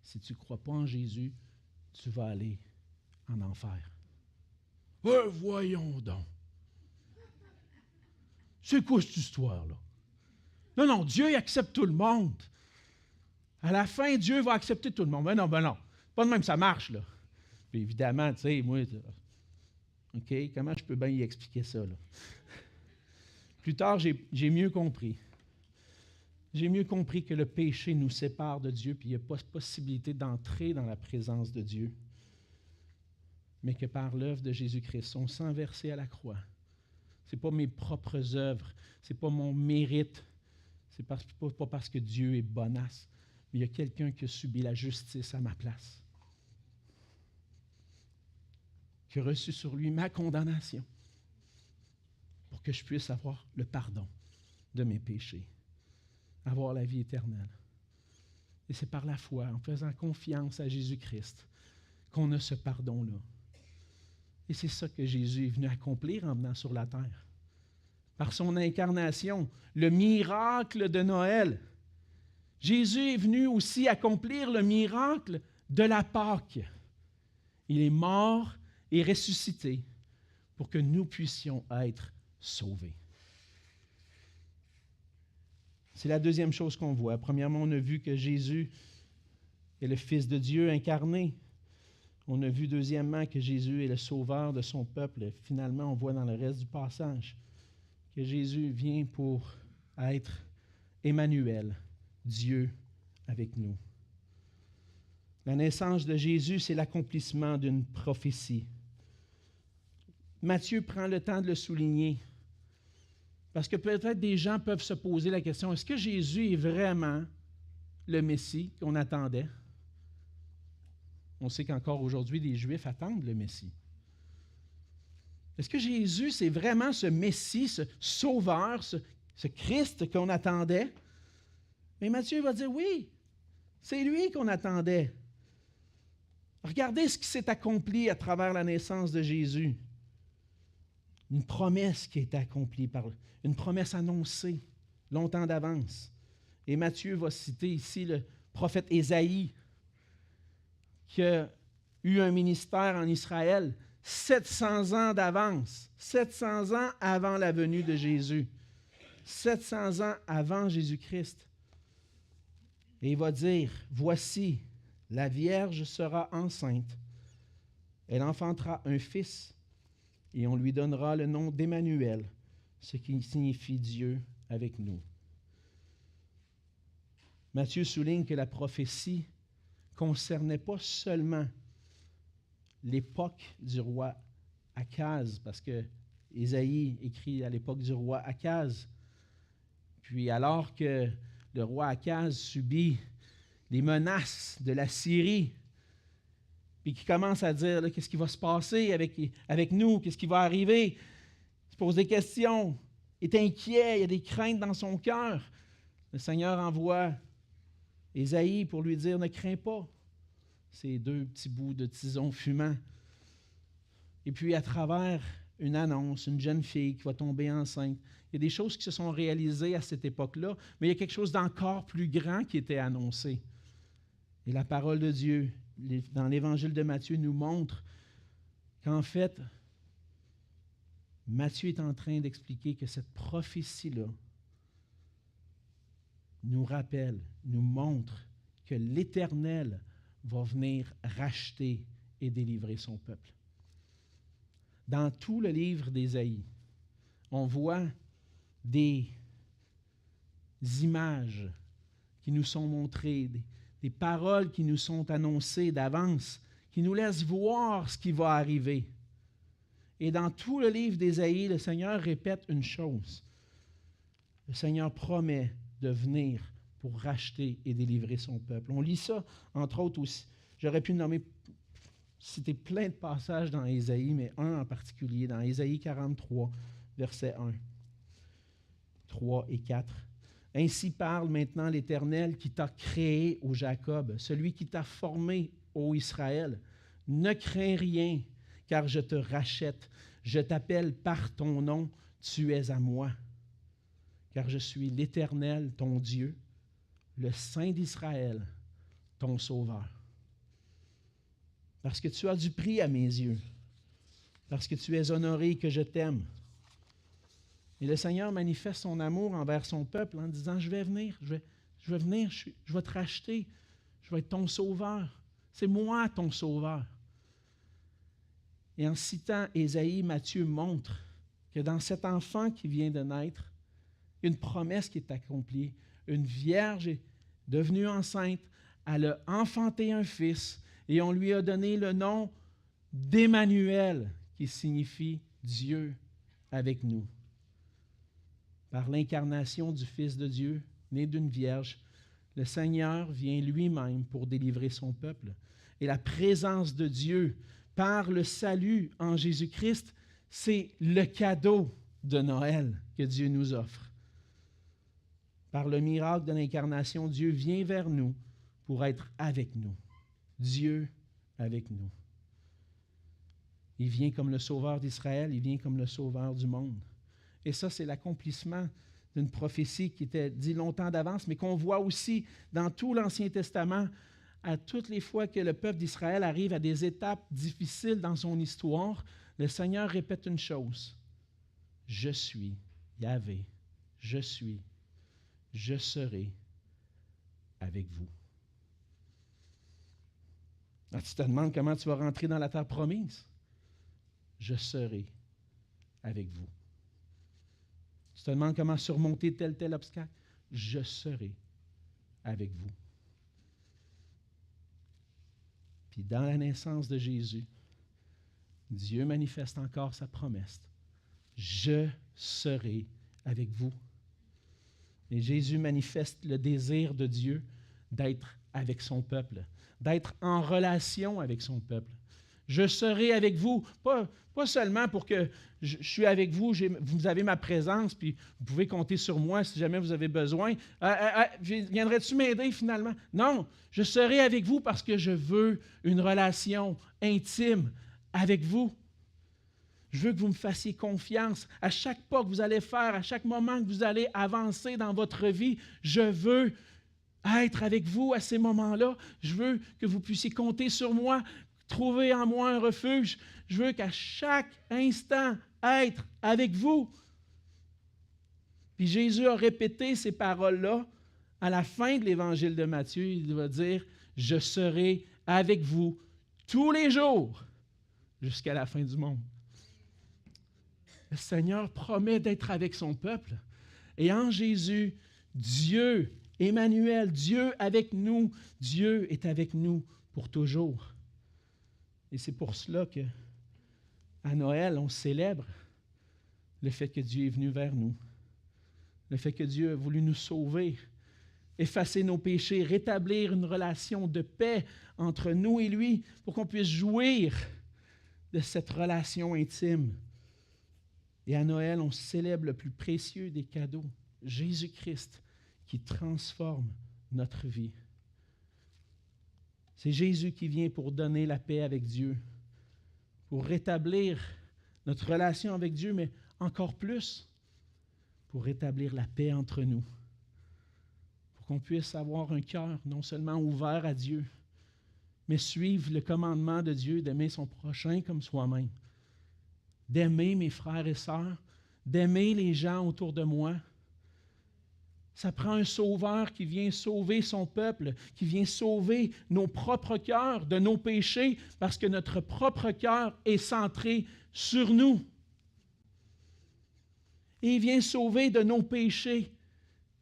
si tu ne crois pas en Jésus, tu vas aller en enfer. Voyons donc. C'est quoi cette histoire-là? Non, Dieu il accepte tout le monde. À la fin, Dieu va accepter tout le monde. Ben non. Pas de même, ça marche, là. Puis évidemment, tu sais, moi, OK, comment je peux bien y expliquer ça, là? Plus tard, j'ai mieux compris. J'ai mieux compris que le péché nous sépare de Dieu, puis il n'y a pas possibilité d'entrer dans la présence de Dieu. Mais que par l'œuvre de Jésus-Christ, son sang versé à la croix, ce n'est pas mes propres œuvres, ce n'est pas mon mérite, ce n'est pas parce que Dieu est bonasse, mais il y a quelqu'un qui a subi la justice à ma place, qui a reçu sur lui ma condamnation pour que je puisse avoir le pardon de mes péchés, avoir la vie éternelle. Et c'est par la foi, en faisant confiance à Jésus-Christ, qu'on a ce pardon-là. Et c'est ça que Jésus est venu accomplir en venant sur la terre. Par son incarnation, le miracle de Noël. Jésus est venu aussi accomplir le miracle de la Pâque. Il est mort et ressuscité pour que nous puissions être sauvés. C'est la deuxième chose qu'on voit. Premièrement, on a vu que Jésus est le Fils de Dieu incarné. On a vu deuxièmement que Jésus est le sauveur de son peuple. Et finalement, on voit dans le reste du passage que Jésus vient pour être Emmanuel, Dieu avec nous. La naissance de Jésus, c'est l'accomplissement d'une prophétie. Matthieu prend le temps de le souligner. Parce que peut-être des gens peuvent se poser la question, est-ce que Jésus est vraiment le Messie qu'on attendait? On sait qu'encore aujourd'hui, les Juifs attendent le Messie. Est-ce que Jésus, c'est vraiment ce Messie, ce Sauveur, ce Christ qu'on attendait? Mais Matthieu va dire, oui, c'est lui qu'on attendait. Regardez ce qui s'est accompli à travers la naissance de Jésus. Une promesse qui a été accomplie, une promesse annoncée longtemps d'avance. Et Matthieu va citer ici le prophète Ésaïe, qui a eu un ministère en Israël 700 ans d'avance, 700 ans avant la venue de Jésus, 700 ans avant Jésus-Christ. Et il va dire, « Voici, la Vierge sera enceinte, elle enfantera un fils, et on lui donnera le nom d'Emmanuel, ce qui signifie Dieu avec nous. » Matthieu souligne que la prophétie ne concernait pas seulement l'époque du roi Akaz, parce que Ésaïe écrit à l'époque du roi Akaz. Puis alors que le roi Akaz subit les menaces de la Syrie, puis qui commence à dire là, qu'est-ce qui va se passer avec nous, qu'est-ce qui va arriver. Il se pose des questions, il est inquiet, il y a des craintes dans son cœur. Le Seigneur envoie Ésaïe pour lui dire « Ne crains pas ». Ces deux petits bouts de tison fumant. Et puis, à travers une annonce, une jeune fille qui va tomber enceinte, il y a des choses qui se sont réalisées à cette époque-là, mais il y a quelque chose d'encore plus grand qui était annoncé. Et la parole de Dieu, dans l'Évangile de Matthieu, nous montre qu'en fait, Matthieu est en train d'expliquer que cette prophétie-là nous rappelle, nous montre que l'Éternel va venir racheter et délivrer son peuple. Dans tout le livre d'Ésaïe, on voit des images qui nous sont montrées, des paroles qui nous sont annoncées d'avance, qui nous laissent voir ce qui va arriver. Et dans tout le livre d'Ésaïe, le Seigneur répète une chose. Le Seigneur promet de venir pour racheter et délivrer son peuple. On lit ça, entre autres aussi. J'aurais pu citer plein de passages dans Ésaïe, mais un en particulier, dans Ésaïe 43, versets 1, 3 et 4. « Ainsi parle maintenant l'Éternel qui t'a créé, ô Jacob, celui qui t'a formé, ô Israël. Ne crains rien, car je te rachète. Je t'appelle par ton nom, tu es à moi. Car je suis l'Éternel, ton Dieu, le Saint d'Israël, ton Sauveur. Parce que tu as du prix à mes yeux, parce que tu es honoré, que je t'aime. » Et le Seigneur manifeste son amour envers son peuple en disant, je vais venir, je vais te racheter, je vais être ton Sauveur. C'est moi ton Sauveur. Et en citant Ésaïe, Matthieu montre que dans cet enfant qui vient de naître, une promesse qui est accomplie. Une vierge est devenue enceinte, elle a enfanté un fils et on lui a donné le nom d'Emmanuel, qui signifie Dieu avec nous. Par l'incarnation du Fils de Dieu, né d'une vierge, le Seigneur vient lui-même pour délivrer son peuple. Et la présence de Dieu par le salut en Jésus-Christ, c'est le cadeau de Noël que Dieu nous offre. Par le miracle de l'incarnation, Dieu vient vers nous pour être avec nous. Dieu avec nous. Il vient comme le sauveur d'Israël, il vient comme le sauveur du monde. Et ça, c'est l'accomplissement d'une prophétie qui était dit longtemps d'avance, mais qu'on voit aussi dans tout l'Ancien Testament, à toutes les fois que le peuple d'Israël arrive à des étapes difficiles dans son histoire, le Seigneur répète une chose. Je suis Yahvé, je suis. Je serai avec vous. Alors, tu te demandes comment tu vas rentrer dans la terre promise? Je serai avec vous. Tu te demandes comment surmonter tel obstacle? Je serai avec vous. Puis dans la naissance de Jésus, Dieu manifeste encore sa promesse. Je serai avec vous. Et Jésus manifeste le désir de Dieu d'être avec son peuple, d'être en relation avec son peuple. Je serai avec vous, pas seulement pour que je suis avec vous, vous avez ma présence, puis vous pouvez compter sur moi si jamais vous avez besoin. Viendrais-tu m'aider finalement? Non, je serai avec vous parce que je veux une relation intime avec vous. Je veux que vous me fassiez confiance à chaque pas que vous allez faire, à chaque moment que vous allez avancer dans votre vie. Je veux être avec vous à ces moments-là. Je veux que vous puissiez compter sur moi, trouver en moi un refuge. Je veux qu'à chaque instant, être avec vous. Puis Jésus a répété ces paroles-là à la fin de l'Évangile de Matthieu. Il va dire, « Je serai avec vous tous les jours jusqu'à la fin du monde. » Le Seigneur promet d'être avec son peuple. Et en Jésus, Dieu, Emmanuel, Dieu avec nous, Dieu est avec nous pour toujours. Et c'est pour cela qu'à Noël, on célèbre le fait que Dieu est venu vers nous, le fait que Dieu a voulu nous sauver effacer nos péchés, rétablir une relation de paix entre nous et lui, pour qu'on puisse jouir de cette relation intime. Et à Noël, on célèbre le plus précieux des cadeaux, Jésus-Christ, qui transforme notre vie. C'est Jésus qui vient pour donner la paix avec Dieu, pour rétablir notre relation avec Dieu, mais encore plus, pour rétablir la paix entre nous, pour qu'on puisse avoir un cœur non seulement ouvert à Dieu, mais suivre le commandement de Dieu d'aimer son prochain comme soi-même, d'aimer mes frères et sœurs, d'aimer les gens autour de moi. Ça prend un sauveur qui vient sauver son peuple, qui vient sauver nos propres cœurs de nos péchés, parce que notre propre cœur est centré sur nous. Et il vient sauver de nos péchés,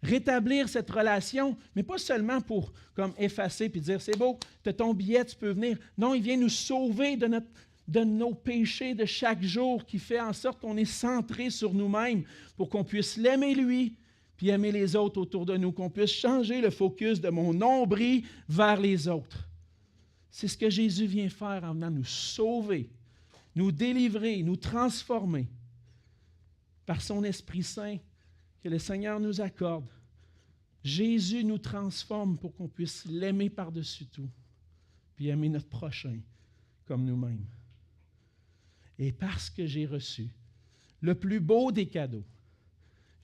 rétablir cette relation, mais pas seulement pour comme effacer puis dire c'est beau, tu as ton billet, tu peux venir. Non, il vient nous sauver de nos péchés de chaque jour, qui fait en sorte qu'on est centré sur nous-mêmes pour qu'on puisse l'aimer lui, puis aimer les autres autour de nous, qu'on puisse changer le focus de mon nombril vers les autres. C'est ce que Jésus vient faire en venant nous sauver, nous délivrer, nous transformer par son Esprit Saint que le Seigneur nous accorde. Jésus nous transforme pour qu'on puisse l'aimer par-dessus tout, puis aimer notre prochain comme nous-mêmes. Et parce que j'ai reçu le plus beau des cadeaux,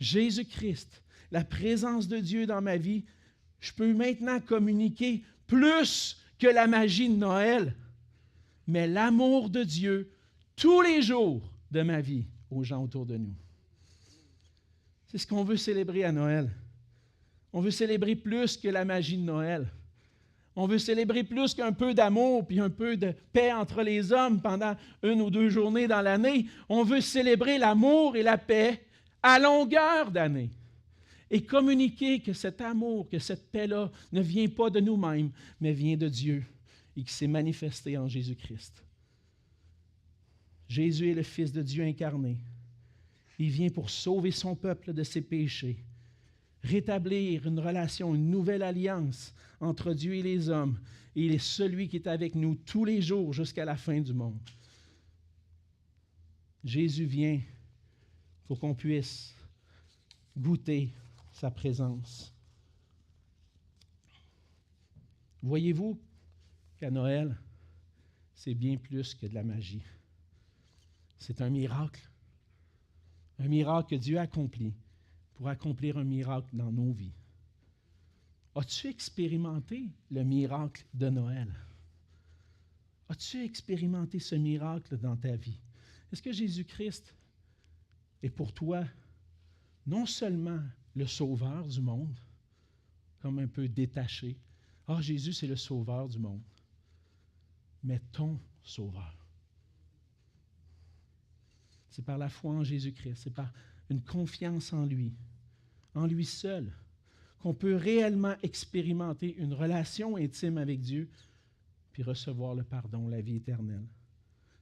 Jésus-Christ, la présence de Dieu dans ma vie, je peux maintenant communiquer plus que la magie de Noël, mais l'amour de Dieu tous les jours de ma vie aux gens autour de nous. C'est ce qu'on veut célébrer à Noël. On veut célébrer plus que la magie de Noël. On veut célébrer plus qu'un peu d'amour puis un peu de paix entre les hommes pendant 1 ou 2 journées dans l'année. On veut célébrer l'amour et la paix à longueur d'année et communiquer que cet amour, que cette paix-là ne vient pas de nous-mêmes, mais vient de Dieu et qui s'est manifesté en Jésus-Christ. Jésus est le Fils de Dieu incarné. Il vient pour sauver son peuple de ses péchés, rétablir une relation, une nouvelle alliance entre Dieu et les hommes. Et il est celui qui est avec nous tous les jours jusqu'à la fin du monde. Jésus vient pour qu'on puisse goûter sa présence. Voyez-vous qu'à Noël, c'est bien plus que de la magie. C'est un miracle. Un miracle que Dieu a accompli pour accomplir un miracle dans nos vies. As-tu expérimenté le miracle de Noël? As-tu expérimenté ce miracle dans ta vie? Est-ce que Jésus-Christ est pour toi non seulement le sauveur du monde, comme un peu détaché, « Ah, Jésus, c'est le sauveur du monde », mais ton sauveur. C'est par la foi en Jésus-Christ, c'est par une confiance en lui seul, qu'on peut réellement expérimenter une relation intime avec Dieu puis recevoir le pardon, la vie éternelle.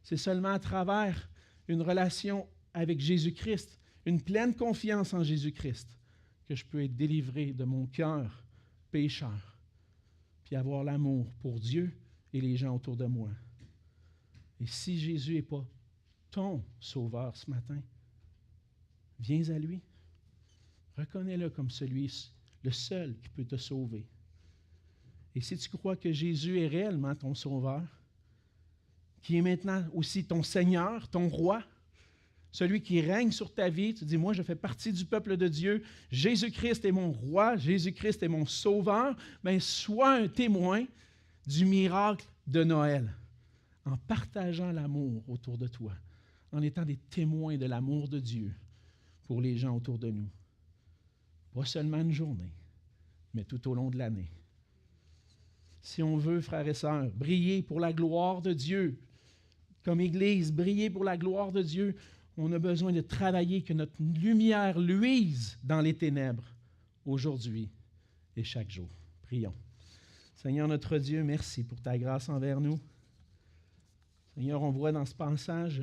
C'est seulement à travers une relation avec Jésus-Christ, une pleine confiance en Jésus-Christ, que je peux être délivré de mon cœur pécheur puis avoir l'amour pour Dieu et les gens autour de moi. Et si Jésus n'est pas ton sauveur ce matin, viens à lui. Reconnais-le comme celui, le seul qui peut te sauver. Et si tu crois que Jésus est réellement ton sauveur, qui est maintenant aussi ton Seigneur, ton roi, celui qui règne sur ta vie, tu dis, moi je fais partie du peuple de Dieu, Jésus-Christ est mon roi, Jésus-Christ est mon sauveur, bien sois un témoin du miracle de Noël, en partageant l'amour autour de toi, en étant des témoins de l'amour de Dieu pour les gens autour de nous. Pas seulement une journée, mais tout au long de l'année. Si on veut, frères et sœurs, briller pour la gloire de Dieu, comme Église, briller pour la gloire de Dieu, on a besoin de travailler, que notre lumière luise dans les ténèbres, aujourd'hui et chaque jour. Prions. Seigneur notre Dieu, merci pour ta grâce envers nous. Seigneur, on voit dans ce passage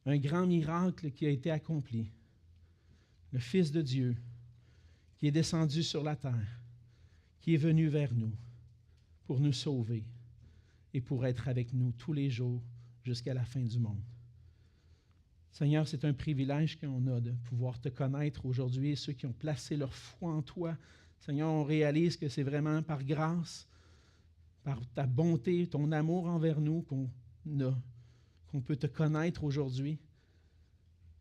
un grand miracle qui a été accompli. Le Fils de Dieu qui est descendu sur la terre, qui est venu vers nous pour nous sauver et pour être avec nous tous les jours jusqu'à la fin du monde. Seigneur, c'est un privilège qu'on a de pouvoir te connaître aujourd'hui et ceux qui ont placé leur foi en toi. Seigneur, on réalise que c'est vraiment par grâce, par ta bonté, ton amour envers nous qu'on peut te connaître aujourd'hui.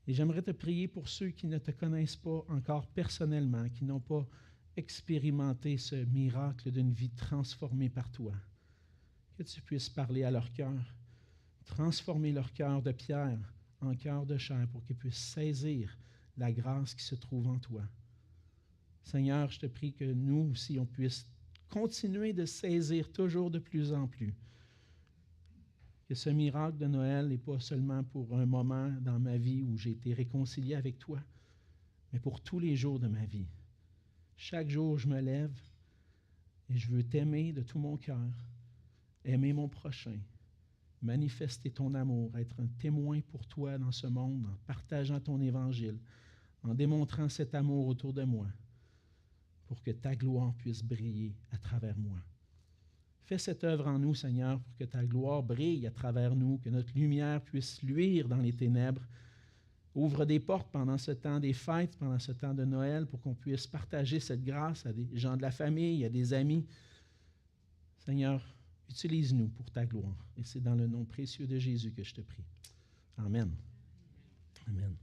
Et j'aimerais te prier pour ceux qui ne te connaissent pas encore personnellement, qui n'ont pas expérimenté ce miracle d'une vie transformée par toi. Que tu puisses parler à leur cœur, transformer leur cœur de pierre en cœur de chair pour qu'ils puissent saisir la grâce qui se trouve en toi. Seigneur, je te prie que nous aussi, on puisse continuer de saisir toujours de plus en plus que ce miracle de Noël n'est pas seulement pour un moment dans ma vie où j'ai été réconcilié avec toi, mais pour tous les jours de ma vie. Chaque jour, je me lève et je veux t'aimer de tout mon cœur, aimer mon prochain, manifester ton amour, être un témoin pour toi dans ce monde, en partageant ton évangile, en démontrant cet amour autour de moi, pour que ta gloire puisse briller à travers moi. Fais cette œuvre en nous, Seigneur, pour que ta gloire brille à travers nous, que notre lumière puisse luire dans les ténèbres. Ouvre des portes pendant ce temps des fêtes, pendant ce temps de Noël, pour qu'on puisse partager cette grâce à des gens de la famille, à des amis. Seigneur, utilise-nous pour ta gloire. Et c'est dans le nom précieux de Jésus que je te prie. Amen. Amen.